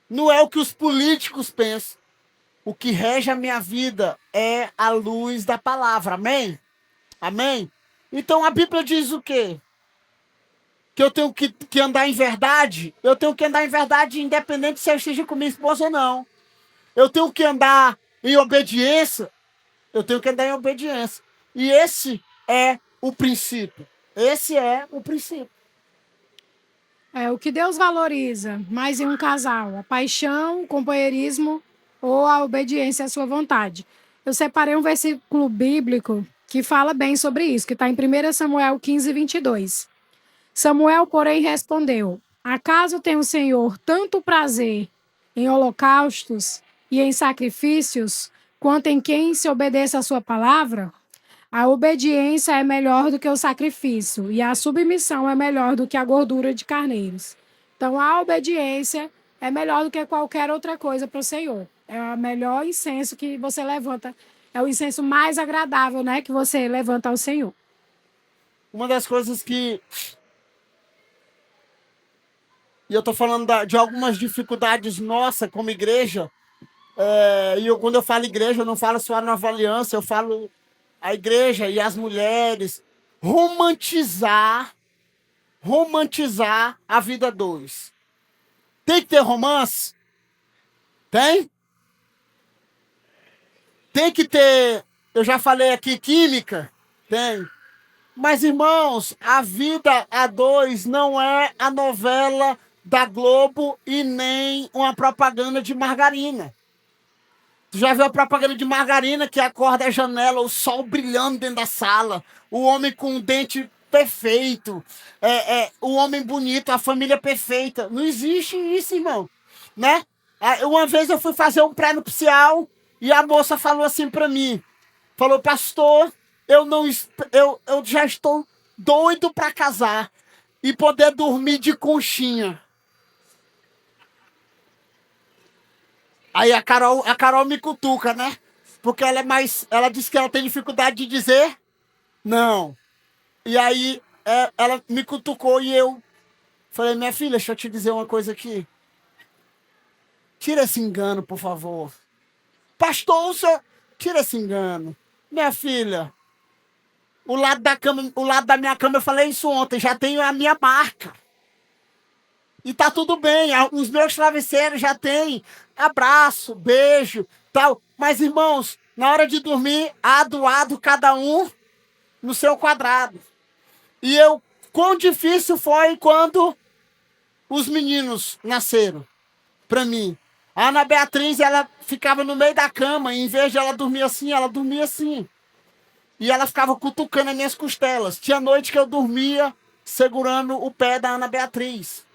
não é o que os políticos pensam. O que rege a minha vida é a luz da palavra. Amém? Amém? Então a Bíblia diz o quê? Que eu tenho que andar em verdade? Eu tenho que andar em verdade independente se eu esteja com minha esposa ou não. Eu tenho que andar em obediência? Eu tenho que andar em obediência. E esse é o princípio. Esse é o princípio. O que Deus valoriza mais em um casal? A paixão, o companheirismo ou a obediência à sua vontade? Eu separei um versículo bíblico que fala bem sobre isso, que está em 1 Samuel 15, 22. Samuel, porém, respondeu: acaso tem o Senhor tanto prazer em holocaustos e em sacrifícios, quanto em quem se obedeça à sua palavra? A obediência é melhor do que o sacrifício, e a submissão é melhor do que a gordura de carneiros. Então, a obediência é melhor do que qualquer outra coisa para o Senhor. É o melhor incenso que você levanta. É o incenso mais agradável, né, que você levanta ao Senhor. Uma das coisas que... E eu estou falando de algumas dificuldades nossas como igreja. Quando eu falo igreja, eu não falo só a Nova Aliança, eu falo a igreja e as mulheres. Romantizar a vida dois. Tem que ter romance? Tem? Tem que ter, eu já falei aqui, química? Tem. Mas, irmãos, a vida a dois não é a novela da Globo e nem uma propaganda de margarina. Tu já viu a propaganda de margarina que acorda a janela, o sol brilhando dentro da sala, o homem com o dente perfeito, o homem bonito, a família perfeita. Não existe isso, irmão. Né? Uma vez eu fui fazer um pré-nupcial e a moça falou assim pra mim, falou, pastor, eu já estou doido pra casar e poder dormir de conchinha. Aí a Carol me cutuca, né? Porque ela disse que ela tem dificuldade de dizer não. E aí ela me cutucou e eu falei, minha filha, deixa eu te dizer uma coisa aqui. Tira esse engano, por favor. Pastor, o senhor... Tira esse engano. Minha filha, o lado da minha cama, eu falei isso ontem, já tenho a minha marca. E tá tudo bem, os meus travesseiros já tem abraço, beijo, tal. Mas, irmãos, na hora de dormir, adoado cada um no seu quadrado. E quão difícil foi quando os meninos nasceram pra mim. A Ana Beatriz, ela ficava no meio da cama, e em vez de ela dormir assim, ela dormia assim. E ela ficava cutucando as minhas costelas. Tinha noite que eu dormia segurando o pé da Ana Beatriz.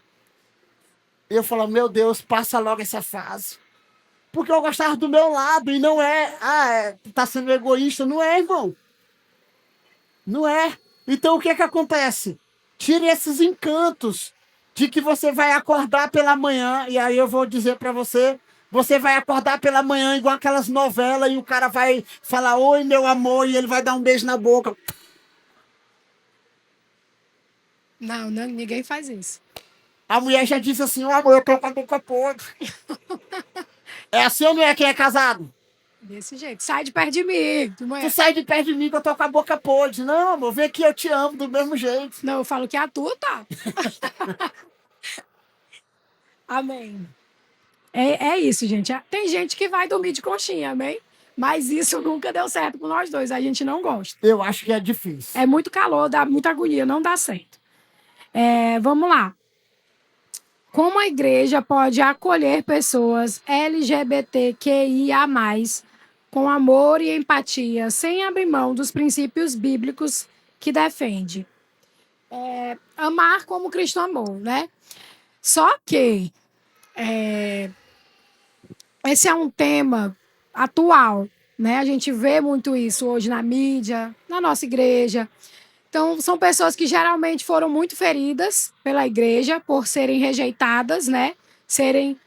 E eu falava, meu Deus, passa logo essa fase. Porque eu gostava do meu lado e não tá sendo egoísta. Não é, irmão. Não é. Então o que acontece? Tire esses encantos de que você vai acordar pela manhã, e aí eu vou dizer pra você, você vai acordar pela manhã igual aquelas novelas e o cara vai falar, oi, meu amor, e ele vai dar um beijo na boca. Não, ninguém faz isso. A mulher já diz assim, ó, amor, eu tô com a boca podre. É assim ou não é quem é casado? Desse jeito. Sai de perto de mim. Tu sai de perto de mim que eu tô com a boca podre. Não, amor, vem aqui, eu te amo do mesmo jeito. Não, eu falo que a tua tá. Amém. É isso, gente. Tem gente que vai dormir de conchinha, amém? Mas isso nunca deu certo com nós dois. A gente não gosta. Eu acho que é difícil. É muito calor, dá muita agonia, não dá certo. Vamos lá. Como a igreja pode acolher pessoas LGBTQIA+, com amor e empatia, sem abrir mão dos princípios bíblicos que defende? Amar como Cristo amou, né? Só que esse é um tema atual, né? A gente vê muito isso hoje na mídia, na nossa igreja. Então, são pessoas que geralmente foram muito feridas pela igreja por serem rejeitadas, né? Serem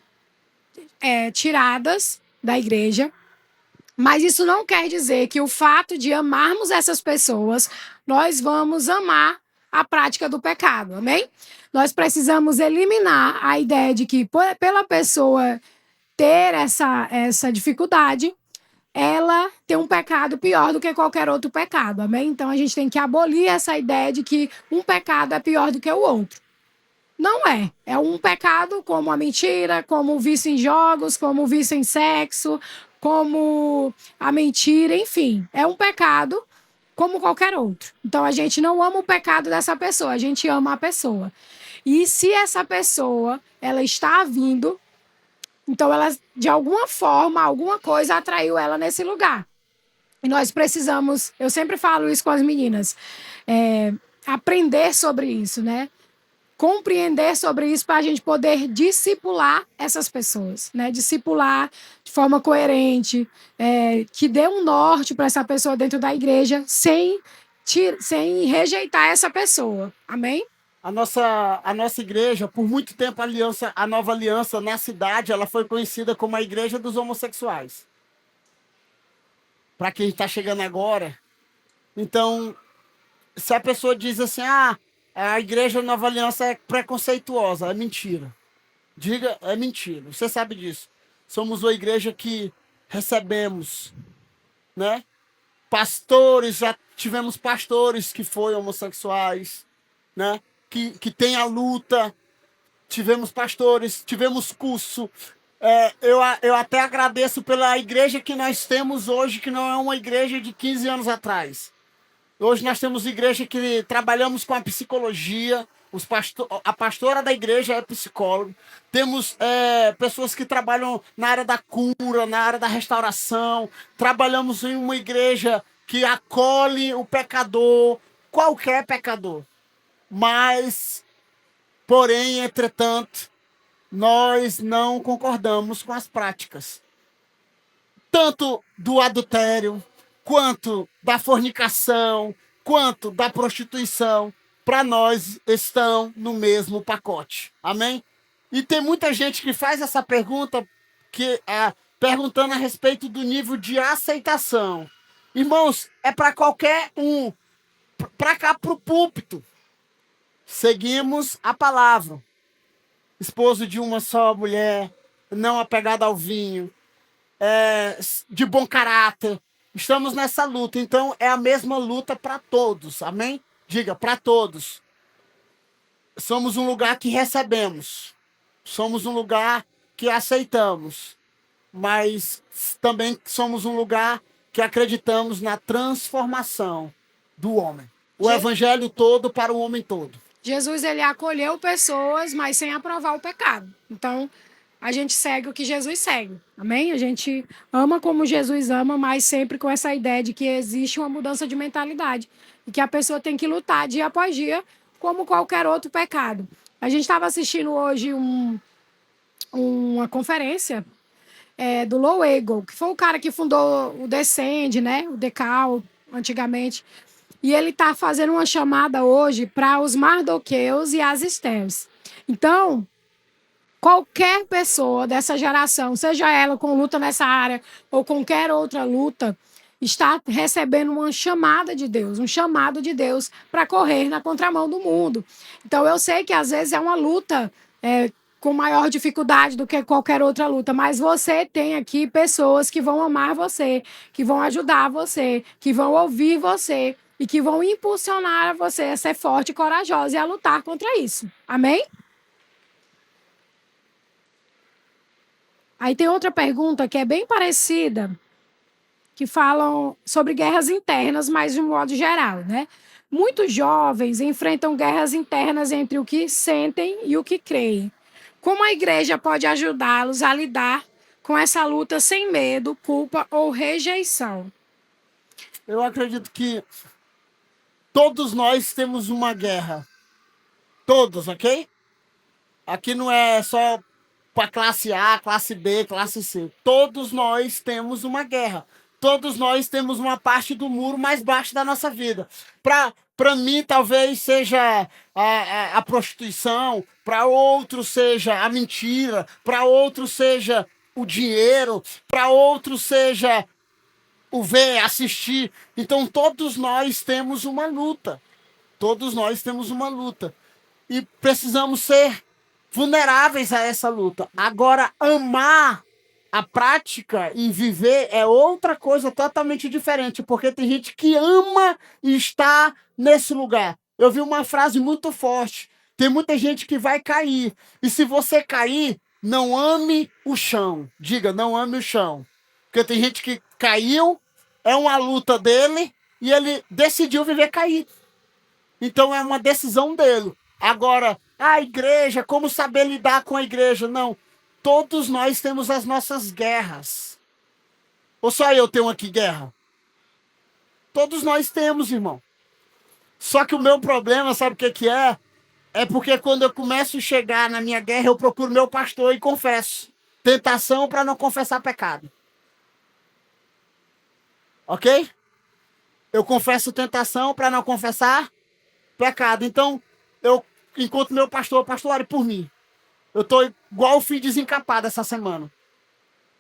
tiradas da igreja. Mas isso não quer dizer que o fato de amarmos essas pessoas, nós vamos amar a prática do pecado, amém? Nós precisamos eliminar a ideia de que pela pessoa ter essa dificuldade, ela tem um pecado pior do que qualquer outro pecado, amém? Então a gente tem que abolir essa ideia de que um pecado é pior do que o outro. Não é. É um pecado como a mentira, como o vício em jogos, como o vício em sexo, como a mentira, enfim. É um pecado como qualquer outro. Então a gente não ama o pecado dessa pessoa, a gente ama a pessoa. E se essa pessoa, ela está vindo, então ela, de alguma forma, alguma coisa atraiu ela nesse lugar. E nós precisamos, eu sempre falo isso com as meninas, aprender sobre isso, né? Compreender sobre isso para a gente poder discipular essas pessoas, né? Discipular de forma coerente, que dê um norte para essa pessoa dentro da igreja, sem rejeitar essa pessoa. Amém? A nossa igreja, por muito tempo, a Nova Aliança, na cidade, ela foi conhecida como a Igreja dos Homossexuais. Para quem está chegando agora. Então, se a pessoa diz assim, a Igreja Nova Aliança é preconceituosa, é mentira. Diga, é mentira. Você sabe disso. Somos uma igreja que recebemos, né? Pastores, já tivemos pastores que foram homossexuais, né? Que tem a luta. Tivemos pastores, tivemos curso. Eu até agradeço pela igreja que nós temos hoje, que não é uma igreja de 15 anos atrás. Hoje nós temos igreja que trabalhamos com a psicologia, a pastora da igreja é psicóloga. Temos pessoas que trabalham na área da cura, na área da restauração. Trabalhamos em uma igreja que acolhe o pecador, qualquer pecador. Mas, porém, entretanto, nós não concordamos com as práticas. Tanto do adultério, quanto da fornicação, quanto da prostituição, para nós estão no mesmo pacote. Amém? E tem muita gente que faz essa pergunta, perguntando a respeito do nível de aceitação. Irmãos, é para qualquer um. Para cá, para o púlpito. Seguimos a palavra. Esposo de uma só mulher, não apegado ao vinho, de bom caráter. Estamos nessa luta, então é a mesma luta para todos, amém? Diga, para todos. Somos um lugar que recebemos, somos um lugar que aceitamos, mas também somos um lugar que acreditamos na transformação do homem. O evangelho todo para o homem todo. Jesus, ele acolheu pessoas, mas sem aprovar o pecado. Então, a gente segue o que Jesus segue, amém? A gente ama como Jesus ama, mas sempre com essa ideia de que existe uma mudança de mentalidade e que a pessoa tem que lutar dia após dia, como qualquer outro pecado. A gente estava assistindo hoje uma conferência do Low Eagle, que foi o cara que fundou o Descend, né? O Decal, antigamente. E ele está fazendo uma chamada hoje para os Mardoqueus e as Estéres. Então, qualquer pessoa dessa geração, seja ela com luta nessa área ou qualquer outra luta, está recebendo uma chamada de Deus, um chamado de Deus para correr na contramão do mundo. Então, eu sei que às vezes é uma luta com maior dificuldade do que qualquer outra luta, mas você tem aqui pessoas que vão amar você, que vão ajudar você, que vão ouvir você e que vão impulsionar você a ser forte e corajosa e a lutar contra isso. Amém? Aí tem outra pergunta que é bem parecida, que falam sobre guerras internas, mas de um modo geral, né? Muitos jovens enfrentam guerras internas entre o que sentem e o que creem. Como a igreja pode ajudá-los a lidar com essa luta sem medo, culpa ou rejeição? Eu acredito que todos nós temos uma guerra. Todos, ok? Aqui não é só para classe A, classe B, classe C. Todos nós temos uma guerra. Todos nós temos uma parte do muro mais baixo da nossa vida. Para mim, talvez seja a prostituição, para outro seja a mentira, para outro seja o dinheiro, para outro seja o ver, assistir. Então, todos nós temos uma luta. Todos nós temos uma luta. E precisamos ser vulneráveis a essa luta. Agora, amar a prática e viver é outra coisa totalmente diferente, porque tem gente que ama e está nesse lugar. Eu vi uma frase muito forte. Tem muita gente que vai cair. E se você cair, não ame o chão. Diga, não ame o chão. Porque tem gente que caiu, é uma luta dele, e ele decidiu viver cair. Então é uma decisão dele. Agora, a igreja, como saber lidar com a igreja? Não. Todos nós temos as nossas guerras. Ou só eu tenho aqui guerra? Todos nós temos, irmão. Só que o meu problema, sabe o que é? É porque quando eu começo a chegar na minha guerra, eu procuro meu pastor e confesso. Tentação para não confessar pecado. Ok? Eu confesso tentação para não confessar pecado. Então, eu encontro meu pastor, ore por mim. Eu tô igual o filho desencapado essa semana.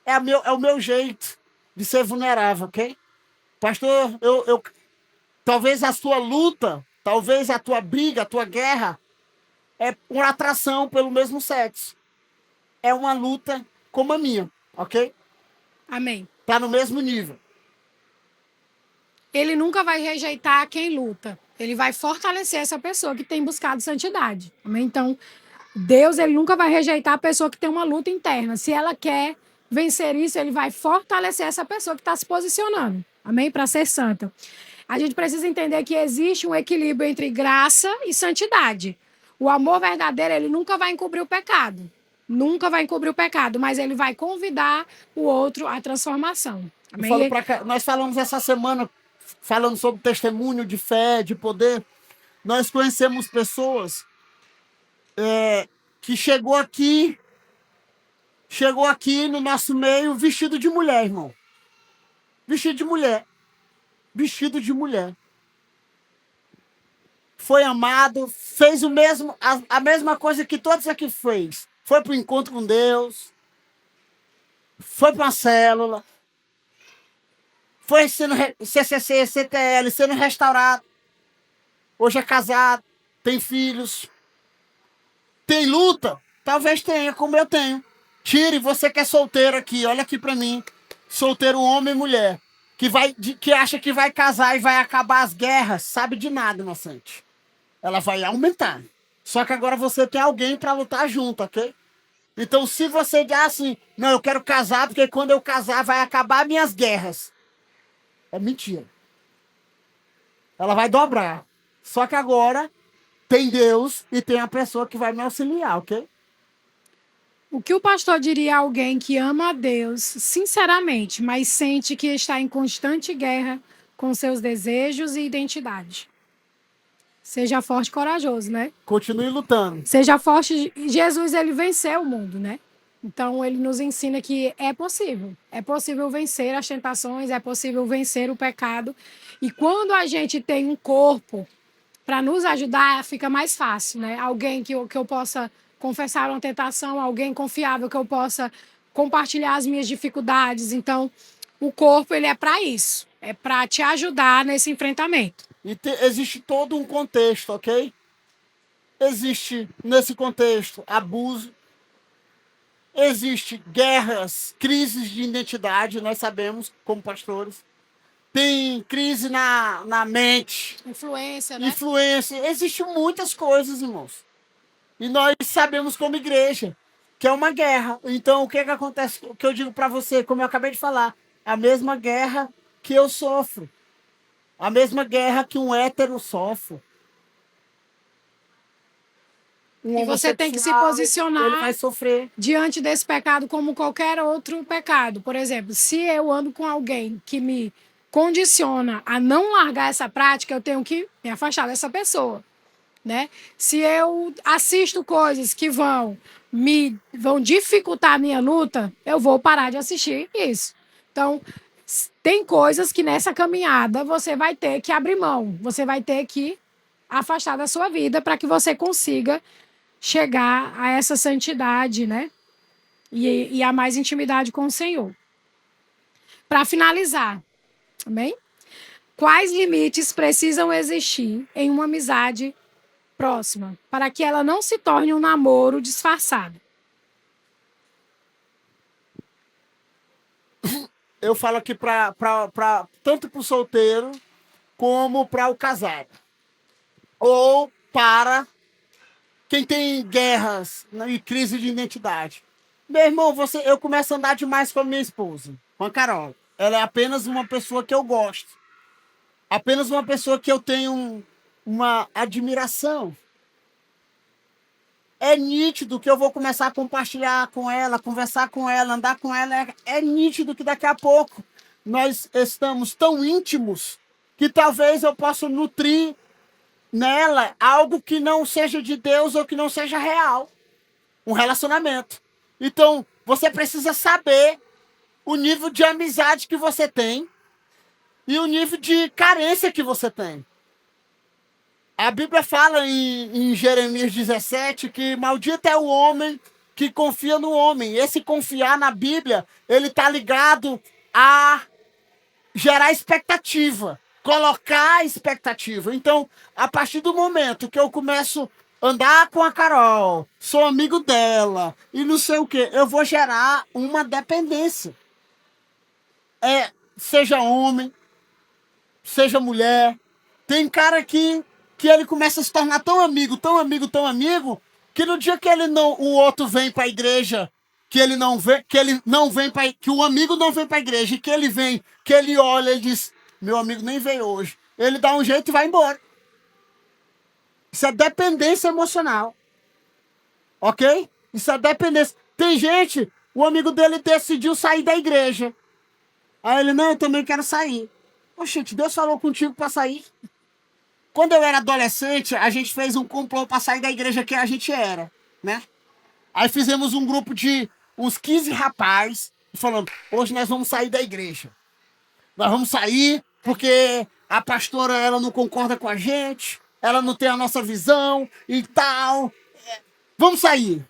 É o meu jeito de ser vulnerável, ok? Pastor, talvez a sua luta, talvez a tua briga, a tua guerra, é uma atração pelo mesmo sexo. É uma luta como a minha, ok? Amém. Tá no mesmo nível. Ele nunca vai rejeitar quem luta. Ele vai fortalecer essa pessoa que tem buscado santidade. Amém? Então, Deus, ele nunca vai rejeitar a pessoa que tem uma luta interna. Se ela quer vencer isso, ele vai fortalecer essa pessoa que está se posicionando. Amém? Para ser santa. A gente precisa entender que existe um equilíbrio entre graça e santidade. O amor verdadeiro, ele nunca vai encobrir o pecado. Nunca vai encobrir o pecado, mas ele vai convidar o outro à transformação. Amém? Nós falamos essa semana, falando sobre testemunho de fé, de poder. Nós conhecemos pessoas que chegou aqui no nosso meio vestido de mulher, irmão. Vestido de mulher. Vestido de mulher. Foi amado, fez a mesma coisa que todos aqui fez. Foi para o encontro com Deus, foi para uma célula, foi sendo CCC, CTL, sendo restaurado. Hoje é casado, tem filhos. Tem luta? Talvez tenha, como eu tenho. Tire, você que é solteiro aqui, olha aqui para mim. Solteiro, homem e mulher. Que acha que vai casar e vai acabar as guerras, sabe de nada, inocente. Ela vai aumentar. Só que agora você tem alguém para lutar junto, ok? Então, se você diz assim, não, eu quero casar, porque quando eu casar vai acabar minhas guerras. É mentira. Ela vai dobrar. Só que agora tem Deus e tem a pessoa que vai me auxiliar, ok? O que o pastor diria a alguém que ama a Deus, sinceramente, mas sente que está em constante guerra com seus desejos e identidade? Seja forte e corajoso, né? Continue lutando. Seja forte. Jesus, ele venceu o mundo, né? Então, ele nos ensina que é possível. É possível vencer as tentações, é possível vencer o pecado. E quando a gente tem um corpo para nos ajudar, fica mais fácil, né? Alguém que eu possa confessar uma tentação, alguém confiável que eu possa compartilhar as minhas dificuldades. Então, o corpo, ele é para isso. É para te ajudar nesse enfrentamento. E existe todo um contexto, ok? existe, nesse contexto, abuso, existe guerras, crises de identidade, nós sabemos, como pastores. Tem crise na mente, Influência, né? influência. Existem muitas coisas, irmãos. E nós sabemos como igreja que é uma guerra. Então, o que que acontece? O que eu digo para você, como eu acabei de falar, a mesma guerra que eu sofro. A mesma guerra que um hétero sofre. Um E você tem que se homossexual, posicionar ele vai sofrer. diante desse pecado como qualquer outro pecado. Por exemplo, se eu ando com alguém que me condiciona a não largar essa prática, eu tenho que me afastar dessa pessoa, né? Se eu assisto coisas que vão dificultar a minha luta, eu vou parar de assistir isso. Então, tem coisas que nessa caminhada você vai ter que abrir mão, você vai ter que afastar da sua vida para que você consiga chegar a essa santidade, né? E a mais intimidade com o Senhor. Para finalizar, amém? Quais limites precisam existir em uma amizade próxima para que ela não se torne um namoro disfarçado? Eu falo aqui tanto para o solteiro como para o casado. Ou para quem tem guerras, né, e crise de identidade. Meu irmão, eu começo a andar demais com a minha esposa, com a Carol. Ela é apenas uma pessoa que eu gosto. Apenas uma pessoa que eu tenho uma admiração. É nítido que eu vou começar a compartilhar com ela, conversar com ela, andar com ela. É nítido que daqui a pouco nós estamos tão íntimos que talvez eu possa nutrir nela algo que não seja de Deus ou que não seja real. Um relacionamento. Então, você precisa saber o nível de amizade que você tem e o nível de carência que você tem. A Bíblia fala em Jeremias 17 que maldito é o homem que confia no homem. Esse confiar na Bíblia, ele está ligado a gerar expectativa, colocar expectativa. Então, a partir do momento que eu começo a andar com a Carol, sou amigo dela e não sei o quê, eu vou gerar uma dependência. Seja homem, seja mulher. Tem cara que ele começa a se tornar tão amigo, tão amigo, tão amigo, que no dia que o outro vem para a igreja, que o amigo não vem para a igreja, e que ele vem, que ele olha e diz, meu amigo nem veio hoje. Ele dá um jeito e vai embora. Isso é dependência emocional. Ok? Isso é dependência. Tem gente, o amigo dele decidiu sair da igreja. Aí ele, não, eu também quero sair. Oxente, Deus falou contigo para sair. Quando eu era adolescente, a gente fez um complô para sair da igreja que a gente era, né? Aí fizemos um grupo de uns 15 rapazes e falando, hoje nós vamos sair da igreja. Nós vamos sair porque a pastora ela não concorda com a gente, ela não tem a nossa visão e tal. Vamos sair.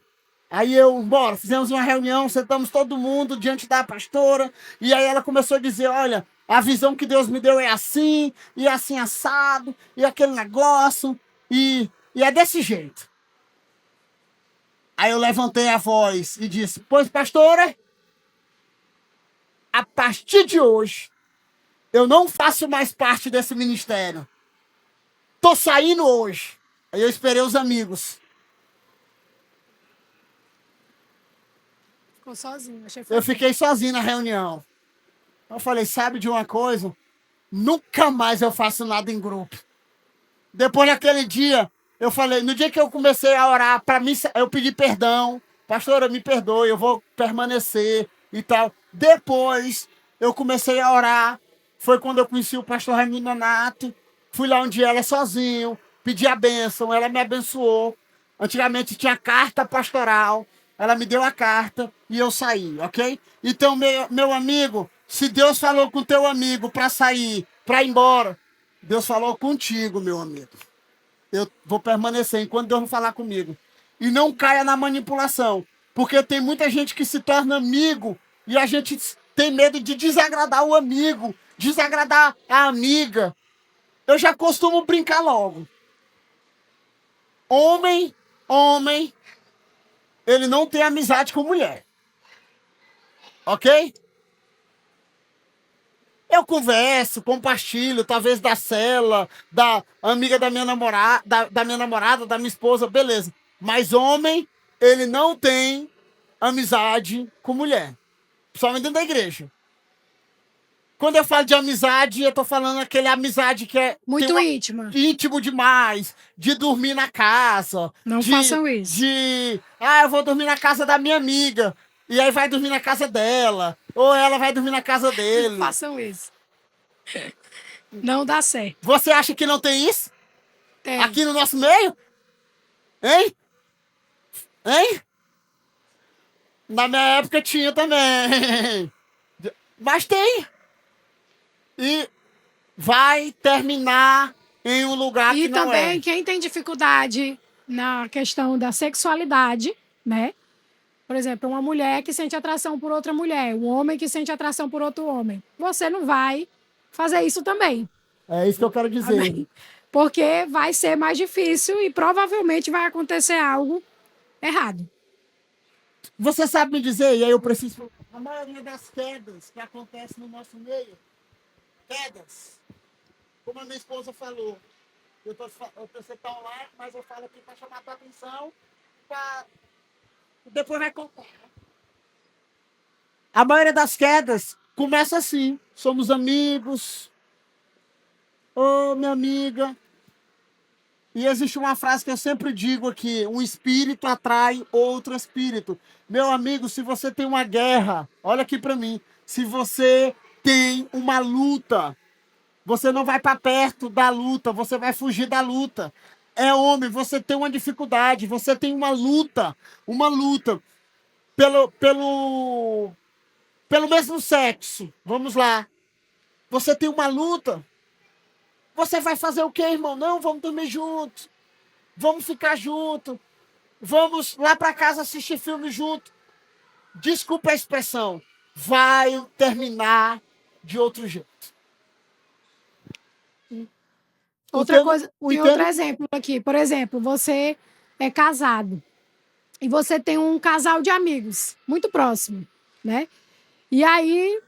Aí bora, fizemos uma reunião, sentamos todo mundo diante da pastora, e aí ela começou a dizer, olha, a visão que Deus me deu é assim, e assim assado, e aquele negócio, e é desse jeito. Aí eu levantei a voz e disse, pois pastora, a partir de hoje, eu não faço mais parte desse ministério. Tô saindo hoje. Aí eu esperei os amigos. Ficou sozinho. Eu fiquei sozinho na reunião. Eu falei, sabe de uma coisa? Nunca mais eu faço nada em grupo. Depois daquele dia, eu falei, no dia que eu comecei a orar, para mim, eu pedi perdão. Pastora, me perdoe, eu vou permanecer e tal. Depois, eu comecei a orar. Foi quando eu conheci o pastor Raimundo Nonato. Fui lá um dia, ela sozinho, pedi a bênção, ela me abençoou. Antigamente tinha carta pastoral. Ela me deu a carta e eu saí, ok? Então, meu amigo, se Deus falou com teu amigo para sair, para ir embora, Deus falou contigo, meu amigo. Eu vou permanecer enquanto Deus não falar comigo. E não caia na manipulação, porque tem muita gente que se torna amigo e a gente tem medo de desagradar o amigo, desagradar a amiga. Eu já costumo brincar logo. Homem, ele não tem amizade com mulher. Ok? Eu converso, compartilho, talvez da cela, da amiga da minha namorada, da minha namorada, da minha esposa, beleza. Mas homem, ele não tem amizade com mulher. Principalmente dentro da igreja. Quando eu falo de amizade, eu tô falando aquele amizade que é Muito íntima. íntimo demais, de dormir na casa. Não façam isso. Eu vou dormir na casa da minha amiga. E aí vai dormir na casa dela. Ou ela vai dormir na casa dele. Não façam isso. Não dá certo. Você acha que não tem isso? Tem. Aqui no nosso meio? Hein? Hein? Na minha época tinha também. Mas tem. E vai terminar em um lugar E que não também é. quem tem dificuldade na questão da sexualidade, né? Por exemplo, uma mulher que sente atração por outra mulher, um homem que sente atração por outro homem. Você não vai fazer isso também. É isso que eu quero dizer. Amém? Porque vai ser mais difícil e provavelmente vai acontecer algo errado. Você sabe me dizer, e aí eu preciso... A maioria das quedas que acontecem no nosso meio, quedas, como a minha esposa falou, você tá online, mas eu falo aqui para chamar a tua atenção, depois vai contar. A maioria das quedas começa assim, somos amigos, ô minha amiga, e existe uma frase que eu sempre digo aqui, um espírito atrai outro espírito. Meu amigo, se você tem uma guerra, olha aqui para mim, se você tem uma luta, você não vai para perto da luta, você vai fugir da luta. É homem, você tem uma dificuldade, você tem uma luta pelo mesmo sexo. Vamos lá. Você tem uma luta. Você vai fazer o quê, irmão? Não, vamos dormir juntos. Vamos ficar juntos. Vamos lá para casa assistir filme junto. Desculpa a expressão. Vai terminar de outro jeito. Outra coisa, tem outro exemplo aqui. Por exemplo, você é casado e você tem um casal de amigos muito próximo, né? E aí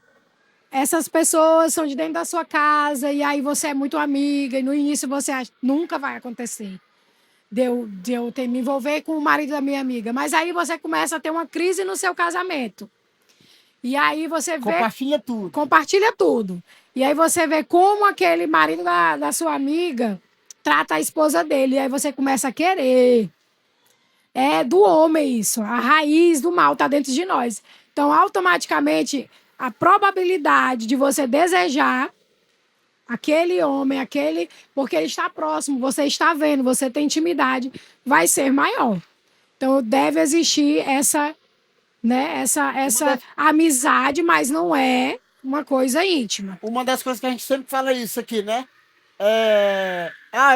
essas pessoas são de dentro da sua casa e aí você é muito amiga e no início você acha nunca vai acontecer de eu me envolver com o marido da minha amiga. Mas aí você começa a ter uma crise no seu casamento. E aí você vê... Compartilha tudo. E aí você vê como aquele marido da sua amiga trata a esposa dele. E aí você começa a querer. É do homem isso. A raiz do mal está dentro de nós. Então, automaticamente, a probabilidade de você desejar aquele homem, porque ele está próximo, você está vendo, você tem intimidade, vai ser maior. Então, deve existir essa amizade, mas não é uma coisa íntima. Uma das coisas que a gente sempre fala isso aqui, né?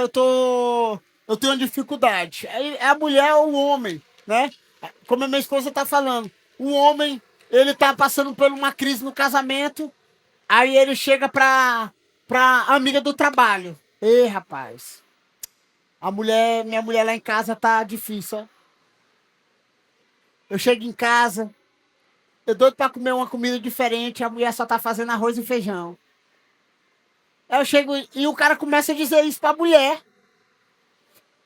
Eu tenho uma dificuldade. É a mulher ou o homem, né? Como a minha esposa tá falando. O homem, ele tá passando por uma crise no casamento, aí ele chega pra amiga do trabalho. Ei, rapaz, minha mulher lá em casa tá difícil, ó. Eu chego em casa, eu doido pra comer uma comida diferente, a mulher só tá fazendo arroz e feijão. Eu chego e o cara começa a dizer isso pra mulher.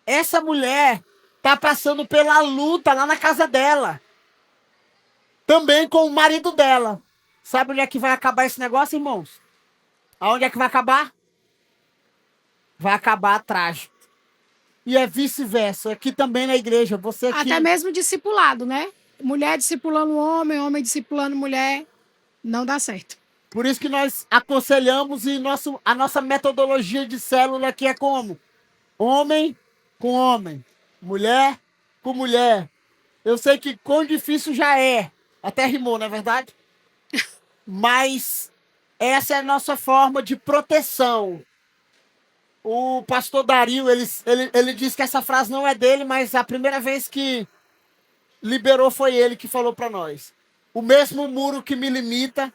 Essa mulher tá passando pela luta lá na casa dela. Também com o marido dela. Sabe onde é que vai acabar esse negócio, irmãos? Aonde é que vai acabar? Vai acabar trágico. E é vice-versa. Aqui também na igreja, você aqui... Até mesmo discipulado, né? Mulher discipulando homem, homem discipulando mulher, não dá certo. Por isso que nós aconselhamos e a nossa metodologia de célula aqui é como? Homem com homem, mulher com mulher. Eu sei que quão difícil já é. Até rimou, não é verdade? Mas essa é a nossa forma de proteção. O pastor Dario, ele disse que essa frase não é dele, mas a primeira vez que liberou foi ele que falou para nós. O mesmo muro que me limita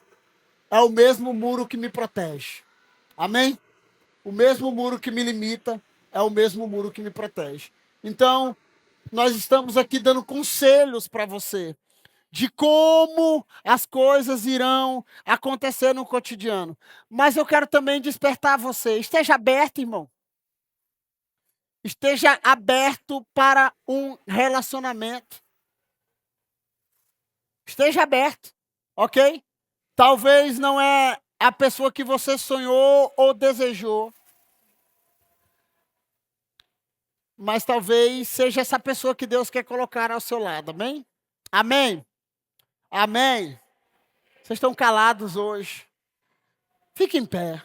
é o mesmo muro que me protege. Amém? O mesmo muro que me limita é o mesmo muro que me protege. Então, nós estamos aqui dando conselhos para você de como as coisas irão acontecer no cotidiano. Mas eu quero também despertar você. Esteja aberto, irmão. Esteja aberto para um relacionamento. Esteja aberto, ok? Talvez não é a pessoa que você sonhou ou desejou, mas talvez seja essa pessoa que Deus quer colocar ao seu lado, amém? Amém? Amém? Vocês estão calados hoje. Fique em pé.